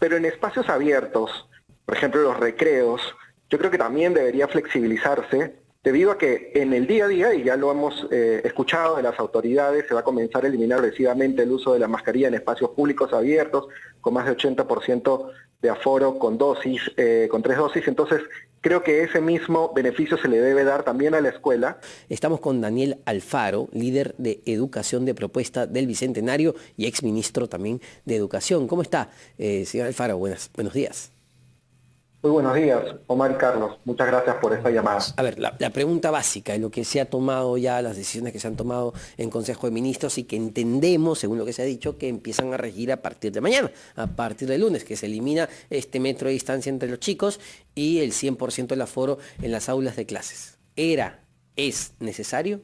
Pero en espacios abiertos, por ejemplo los recreos, yo creo que también debería flexibilizarse debido a que en el día a día, y ya lo hemos escuchado de las autoridades, se va a comenzar a eliminar progresivamente el uso de la mascarilla en espacios públicos abiertos, con más de 80% de aforo con dosis, con 3 dosis. Entonces, creo que ese mismo beneficio se le debe dar también a la escuela. Estamos con Daniel Alfaro, líder de Educación de Propuesta del Bicentenario y exministro también de Educación. ¿Cómo está, señor Alfaro? Buenos días. Muy buenos días, Omar y Carlos. Muchas gracias por esta llamada. A ver, la pregunta básica, lo que se ha tomado ya, las decisiones que se han tomado en Consejo de Ministros y que entendemos, según lo que se ha dicho, que empiezan a regir a partir de mañana, a partir del lunes, que se elimina este metro de distancia entre los chicos y el 100% del aforo en las aulas de clases. ¿Es necesario?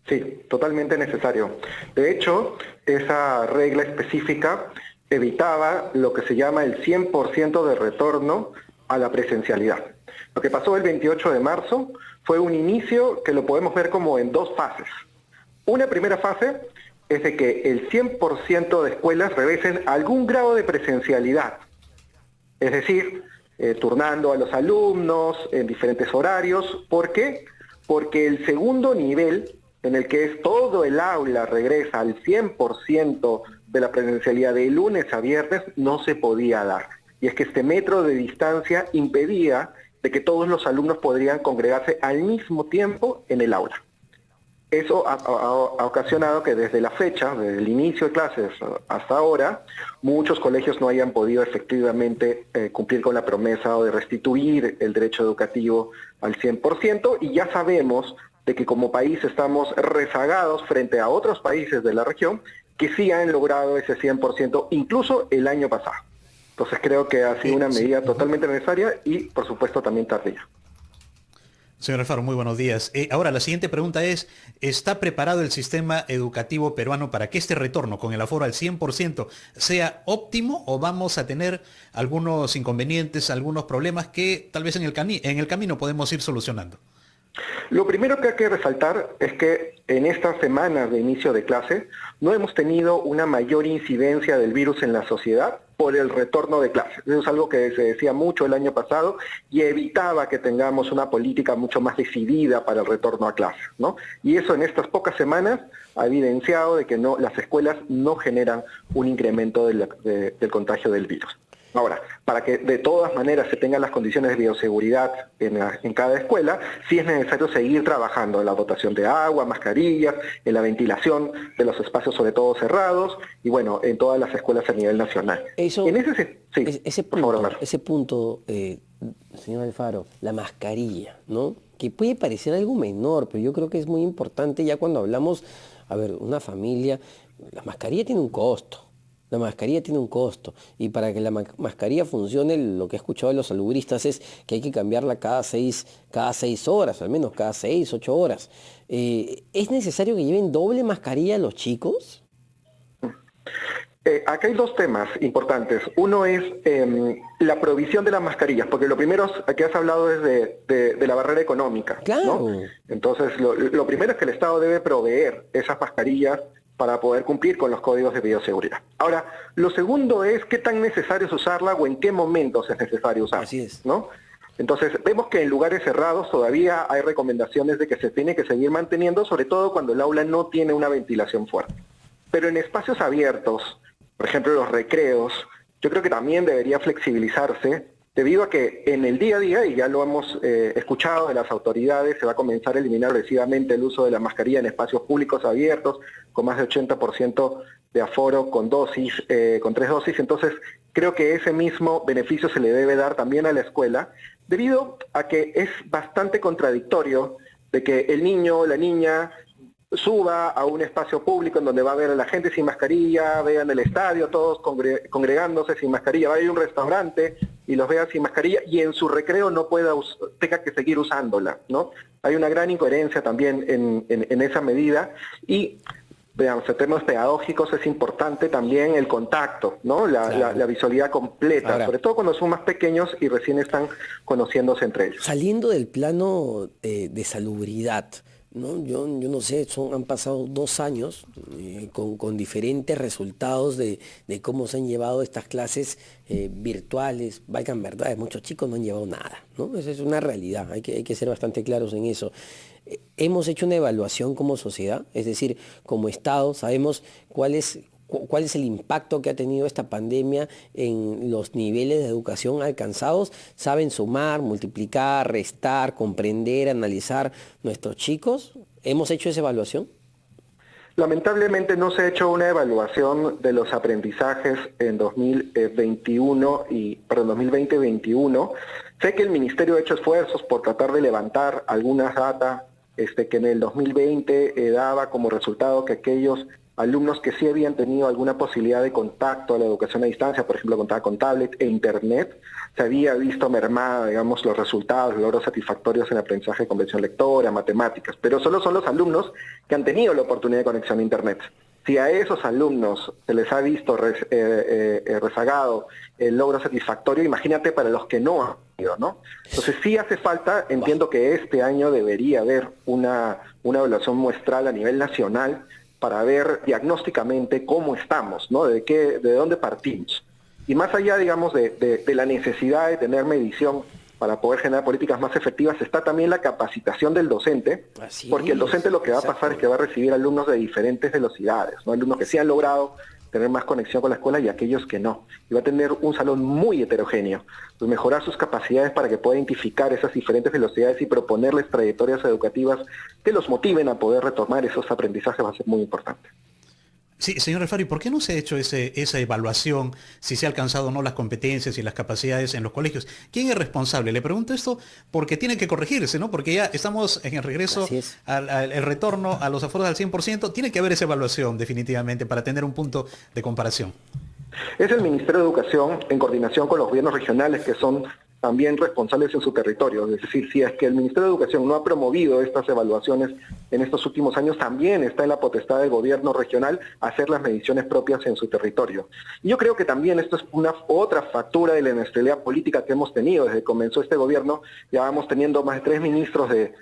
Sí, totalmente necesario. De hecho, esa regla específica evitaba lo que se llama el 100% de retorno a la presencialidad. Lo que pasó el 28 de marzo fue un inicio que lo podemos ver como en 2 fases. Una primera fase es de que el 100% de escuelas regresen a algún grado de presencialidad, es decir, turnando a los alumnos en diferentes horarios. ¿Por qué? Porque el segundo nivel, en el que es todo el aula regresa al 100% de la presencialidad de lunes a viernes, no se podía dar. Y es que este metro de distancia impedía de que todos los alumnos podrían congregarse al mismo tiempo en el aula. Eso ha ocasionado que desde la fecha, desde el inicio de clases hasta ahora, muchos colegios no hayan podido efectivamente cumplir con la promesa o de restituir el derecho educativo al 100%, y ya sabemos de que como país estamos rezagados frente a otros países de la región que sí han logrado ese 100%, incluso el año pasado. Entonces creo que ha sido una medida totalmente necesaria y, por supuesto, también tardía. Señor Alfaro, muy buenos días. Ahora, la siguiente pregunta es, ¿está preparado el sistema educativo peruano para que este retorno con el aforo al 100% sea óptimo o vamos a tener algunos inconvenientes, algunos problemas que tal vez en el camino podemos ir solucionando? Lo primero que hay que resaltar es que en estas semanas de inicio de clase no hemos tenido una mayor incidencia del virus en la sociedad por el retorno de clases. Eso es algo que se decía mucho el año pasado y evitaba que tengamos una política mucho más decidida para el retorno a clases, ¿no? Y eso en estas pocas semanas ha evidenciado de que las escuelas no generan un incremento del contagio del virus. Ahora, para que de todas maneras se tengan las condiciones de bioseguridad en cada escuela, sí es necesario seguir trabajando en la dotación de agua, mascarillas, en la ventilación de los espacios sobre todo cerrados y bueno, en todas las escuelas a nivel nacional. Eso, en ese punto, señor Alfaro, la mascarilla, ¿no? Que puede parecer algo menor, pero yo creo que es muy importante ya cuando hablamos, a ver, una familia, la mascarilla tiene un costo. La mascarilla tiene un costo y para que la mascarilla funcione, lo que he escuchado de los salubristas es que hay que cambiarla cada 6 horas, al menos cada 6, 8 horas. ¿Es necesario que lleven doble mascarilla los chicos? Acá hay 2 temas importantes. Uno es la provisión de las mascarillas, porque lo primero que has hablado es de la barrera económica, Claro. ¿no? Entonces, lo primero es que el Estado debe proveer esas mascarillas para poder cumplir con los códigos de bioseguridad. Ahora, lo segundo es qué tan necesario es usarla o en qué momentos es necesario usarla. Así es. ¿No? Entonces, vemos que en lugares cerrados todavía hay recomendaciones de que se tiene que seguir manteniendo, sobre todo cuando el aula no tiene una ventilación fuerte. Pero en espacios abiertos, por ejemplo los recreos, yo creo que también debería flexibilizarse debido a que en el día a día, y ya lo hemos escuchado de las autoridades, se va a comenzar a eliminar progresivamente el uso de la mascarilla en espacios públicos abiertos, con más de 80% de aforo con dosis, con 3 dosis. Entonces, creo que ese mismo beneficio se le debe dar también a la escuela, debido a que es bastante contradictorio de que el niño o la niña suba a un espacio público en donde va a ver a la gente sin mascarilla, vean el estadio, todos congregándose sin mascarilla, va a ir a un restaurante y los vea sin mascarilla y en su recreo no tenga que seguir usándola, ¿no? Hay una gran incoherencia también en esa medida y, veamos, en términos pedagógicos es importante también el contacto, ¿no? La visualidad completa, Ahora, sobre todo cuando son más pequeños y recién están conociéndose entre ellos. saliendo del plano de salubridad, No, yo no sé, han pasado 2 años con diferentes resultados de cómo se han llevado estas clases virtuales. Valgan verdades, muchos chicos no han llevado nada, ¿no? Esa es una realidad, hay que ser bastante claros en eso. Hemos hecho una evaluación como sociedad, es decir, como Estado, sabemos cuál es el impacto que ha tenido esta pandemia en los niveles de educación alcanzados. ¿Saben sumar, multiplicar, restar, comprender, analizar nuestros chicos? ¿Hemos hecho esa evaluación? Lamentablemente no se ha hecho una evaluación de los aprendizajes en 2020-2021. Sé que el Ministerio ha hecho esfuerzos por tratar de levantar algunas datas que en el 2020 daba como resultado que aquellos alumnos que sí habían tenido alguna posibilidad de contacto a la educación a distancia, por ejemplo, contaban con tablet e internet, se había visto mermada, digamos, los resultados, los logros satisfactorios en aprendizaje de comprensión lectora, matemáticas, pero solo son los alumnos que han tenido la oportunidad de conexión a internet. Si a esos alumnos se les ha visto rezagado el logro satisfactorio, imagínate para los que no han tenido, ¿no? Entonces sí hace falta, entiendo que este año debería haber una evaluación muestral a nivel nacional para ver diagnósticamente cómo estamos, ¿no? De dónde partimos. Y más allá, digamos, de la necesidad de tener medición para poder generar políticas más efectivas, está también la capacitación del docente, porque el docente lo que va a pasar es que va a recibir alumnos de diferentes velocidades, ¿no? Alumnos que sí han logrado tener más conexión con la escuela y aquellos que no. Y va a tener un salón muy heterogéneo. Pues mejorar sus capacidades para que pueda identificar esas diferentes velocidades y proponerles trayectorias educativas que los motiven a poder retomar esos aprendizajes va a ser muy importante. Sí, señor Alfaro, ¿por qué no se ha hecho esa evaluación, si se ha alcanzado o no las competencias y las capacidades en los colegios? ¿Quién es responsable? Le pregunto esto porque tiene que corregirse, ¿no? Porque ya estamos en el regreso, el retorno a los aforos al 100%. Tiene que haber esa evaluación definitivamente para tener un punto de comparación. Es el Ministerio de Educación, en coordinación con los gobiernos regionales, que son también responsables en su territorio. Es decir, si es que el Ministerio de Educación no ha promovido estas evaluaciones en estos últimos años, también está en la potestad del gobierno regional hacer las mediciones propias en su territorio. Y yo creo que también esto es una otra factura de la inestabilidad política que hemos tenido desde que comenzó este gobierno. Ya vamos teniendo más de 3 ministros de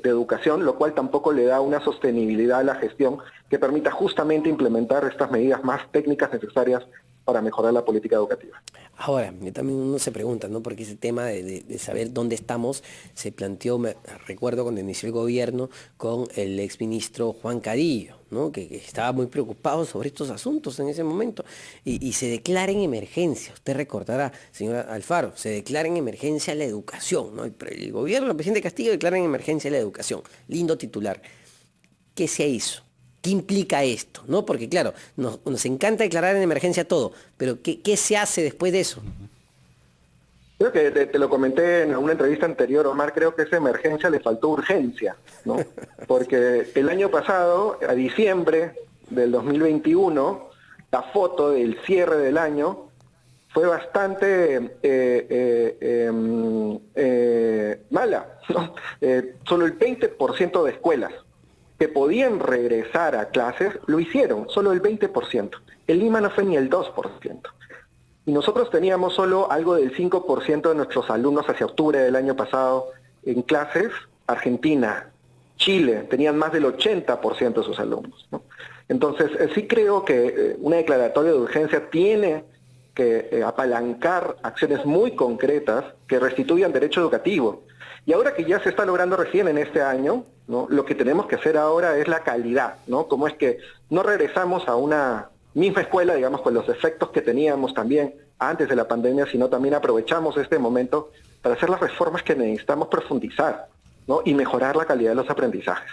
educación, lo cual tampoco le da una sostenibilidad a la gestión que permita justamente implementar estas medidas más técnicas necesarias para mejorar la política educativa. Ahora, también uno se pregunta, ¿no? Porque ese tema de saber dónde estamos se planteó, recuerdo cuando inició el gobierno con el exministro Juan Cadillo, ¿no? Que estaba muy preocupado sobre estos asuntos en ese momento y se declara en emergencia. Usted recordará, señora Alfaro, se declara en emergencia la educación, ¿no? El gobierno, el presidente Castillo declara en emergencia la educación. Lindo titular. ¿Qué se hizo? ¿Qué implica esto? ¿No? Porque claro, nos encanta declarar en emergencia todo, pero ¿qué se hace después de eso? Creo que te lo comenté en una entrevista anterior, Omar, creo que a esa emergencia le faltó urgencia, ¿no? Porque el año pasado, a diciembre del 2021, la foto del cierre del año fue bastante mala, ¿no? Solo el 20% de escuelas que podían regresar a clases, lo hicieron, solo el 20%. En Lima no fue ni el 2%. Y nosotros teníamos solo algo del 5% de nuestros alumnos hacia octubre del año pasado en clases. Argentina, Chile, tenían más del 80% de sus alumnos, ¿no? Entonces, sí creo que una declaratoria de urgencia tiene que apalancar acciones muy concretas que restituyan derecho educativo. Y ahora que ya se está logrando recién en este año, ¿no? Lo que tenemos que hacer ahora es la calidad, ¿no? Como es que no regresamos a una misma escuela, digamos, con los efectos que teníamos también antes de la pandemia, sino también aprovechamos este momento para hacer las reformas que necesitamos profundizar, ¿no? Y mejorar la calidad de los aprendizajes.